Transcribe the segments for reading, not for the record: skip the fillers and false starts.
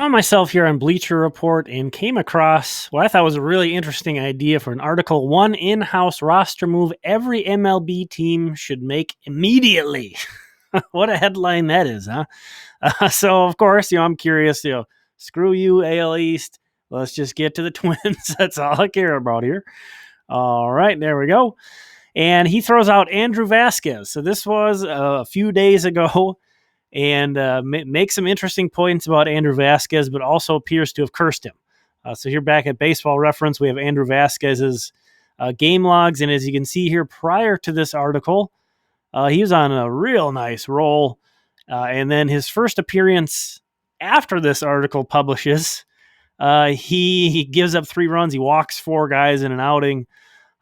Found myself here on Bleacher Report and came across what I thought was a really interesting idea for an article. One in-house roster move every MLB team should make immediately. What a headline that is, huh? So, of course, I'm curious, screw you, AL East. Let's just get to the Twins. That's all I care about here. All right, there we go. And he throws out Andrew Vasquez. So this was a few days ago, and makes some interesting points about Andrew Vasquez, but also appears to have cursed him. So here back at Baseball Reference, we have Andrew Vasquez's game logs, and as you can see here, prior to this article, he was on a real nice roll, and then his first appearance after this article publishes, he gives up 3 runs, he walks 4 guys in an outing,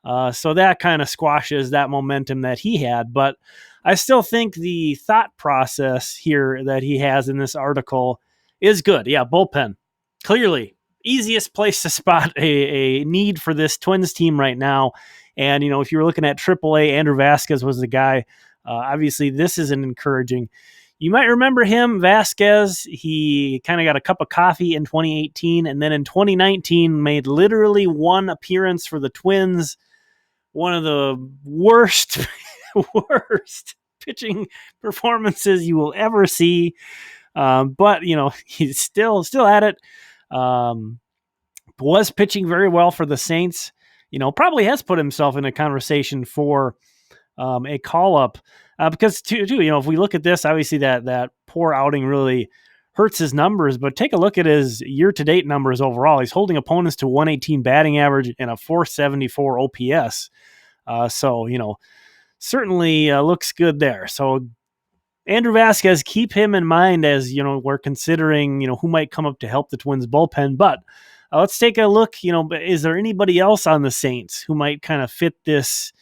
so that kind of squashes that momentum that he had, but I still think the thought process here that he has in this article is good. Yeah, bullpen. Clearly, easiest place to spot a need for this Twins team right now. And, if you were looking at AAA, Andrew Vasquez was the guy. Obviously, this isn't encouraging. You might remember him, Vasquez. He kind of got a cup of coffee in 2018, and then in 2019 made literally one appearance for the Twins. One of the worst pitching performances you will ever see. But he's still at it. Was pitching very well for the Saints. Probably has put himself in a conversation for a call up. Because too, if we look at this, obviously that poor outing really hurts his numbers, but take a look at his year-to-date numbers overall. He's holding opponents to 118 batting average and a 474 OPS. So, certainly looks good there. So Andrew Vasquez, keep him in mind as, we're considering, who might come up to help the Twins bullpen. But let's take a look, is there anybody else on the Saints who might kind of fit this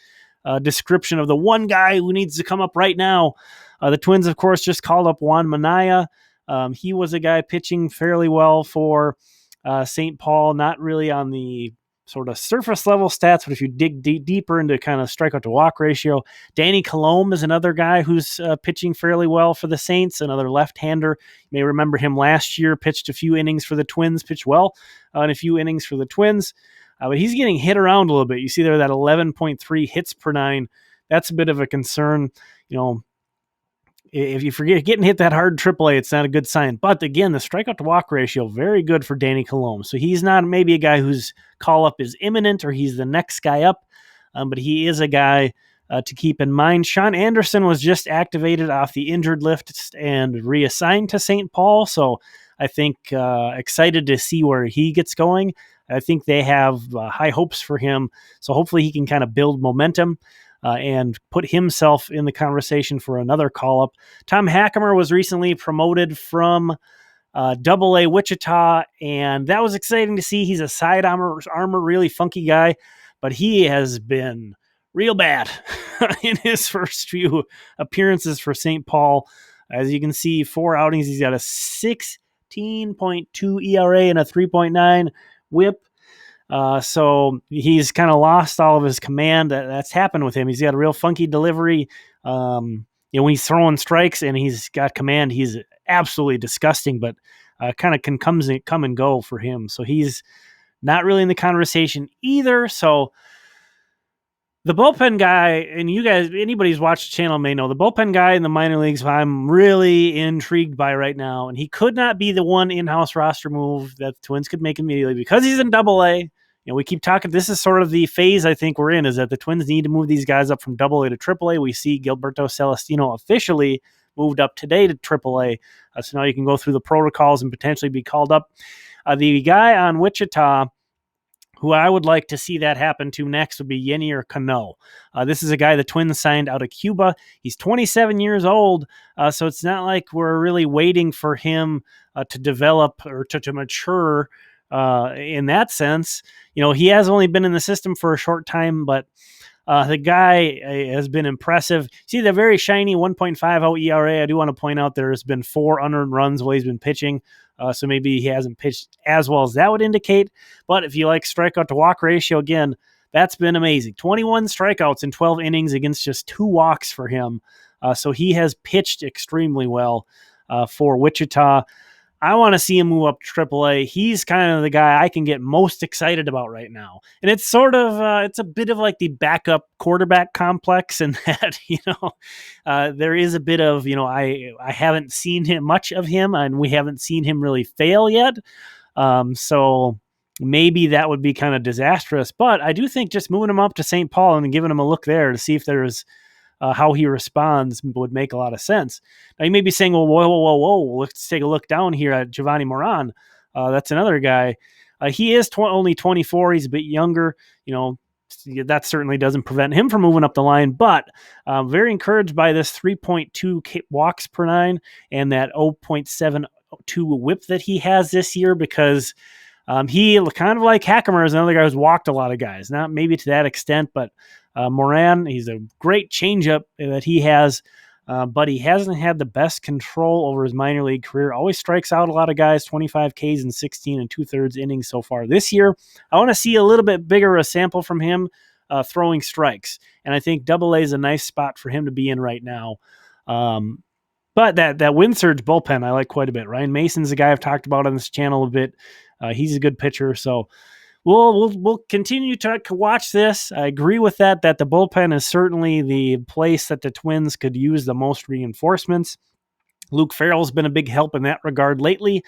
description of the one guy who needs to come up right now? The Twins, of course, just called up Juan Minaya. He was a guy pitching fairly well for St. Paul, not really on the sort of surface level stats, but if you dig deeper into kind of strikeout to walk ratio, Danny Colombe is another guy who's pitching fairly well for the Saints, another left-hander. You may remember him last year, pitched a few innings for the Twins, pitched well in a few innings for the Twins, but he's getting hit around a little bit. You see there that 11.3 hits per 9. That's a bit of a concern. If you forget getting hit that hard AAA, it's not a good sign. But again, the strikeout to walk ratio, very good for Danny Coulombe. So he's not maybe a guy whose call up is imminent or he's the next guy up, but he is a guy to keep in mind. Sean Anderson was just activated off the injured list and reassigned to St. Paul. So I think excited to see where he gets going. I think they have high hopes for him. So hopefully he can kind of build momentum and put himself in the conversation for another call-up. Tom Hackimer was recently promoted from Double-A Wichita, and that was exciting to see. He's a side armor, really funky guy, but he has been real bad in his first few appearances for St. Paul. As you can see, 4 outings. He's got a 16.2 ERA and a 3.9 whip. So he's kind of lost all of his command. That's happened with him. He's got a real funky delivery. When he's throwing strikes and he's got command, he's absolutely disgusting, but kind of can come and go for him. So he's not really in the conversation either. So the bullpen guy, and you guys, anybody who's watched the channel may know, the bullpen guy in the minor leagues, I'm really intrigued by right now. And he could not be the one in-house roster move that the Twins could make immediately because he's in Double-A. We keep talking. This is sort of the phase I think we're in, is that the Twins need to move these guys up from Double-A to Triple-A. We see Gilberto Celestino officially moved up today to Triple-A. So now you can go through the protocols and potentially be called up. The guy on Wichita who I would like to see that happen to next would be Yennier Cano. This is a guy the Twins signed out of Cuba. He's 27 years old, so it's not like we're really waiting for him to develop or to mature in that sense. He has only been in the system for a short time, but the guy has been impressive. See the very shiny 1.50 ERA. I do want to point out there's been 4 unearned runs while he's been pitching. So maybe he hasn't pitched as well as that would indicate. But if you like strikeout to walk ratio, again, that's been amazing. 21 strikeouts in 12 innings against just 2 walks for him. So he has pitched extremely well for Wichita. I want to see him move up to AAA. He's kind of the guy I can get most excited about right now. And it's sort of, it's a bit of like the backup quarterback complex in that, there is a bit of, I haven't seen much of him, and we haven't seen him really fail yet. So maybe that would be kind of disastrous. But I do think just moving him up to St. Paul and giving him a look there to see if there's how he responds would make a lot of sense. Now, you may be saying, well, whoa, let's take a look down here at Giovanni Moran. That's another guy. He is only 24. He's a bit younger. That certainly doesn't prevent him from moving up the line, but very encouraged by this 3.2 walks per nine and that 0.72 whip that he has this year, because he, kind of like Hackimer, is another guy who's walked a lot of guys. Not maybe to that extent, but Moran, he's a great changeup that he has, but he hasn't had the best control over his minor league career. Always strikes out a lot of guys, 25 Ks in 16 and 2/3 innings so far this year. I want to see a little bit bigger a sample from him throwing strikes, and I think AA is a nice spot for him to be in right now. But that wind surge bullpen I like quite a bit. Ryan Mason's a guy I've talked about on this channel a bit. He's a good pitcher, so we'll continue to watch this. I agree with that the bullpen is certainly the place that the Twins could use the most reinforcements. Luke Farrell's been a big help in that regard lately,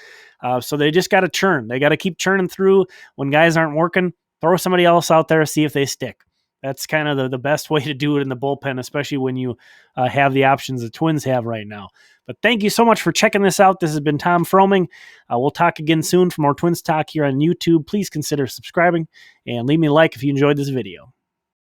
so they just got to churn. They got to keep churning through. When guys aren't working, throw somebody else out there, see if they stick. That's kind of the best way to do it in the bullpen, especially when you have the options the Twins have right now. But thank you so much for checking this out. This has been Tom Froming. We'll talk again soon for more Twins talk here on YouTube. Please consider subscribing and leave me a like if you enjoyed this video.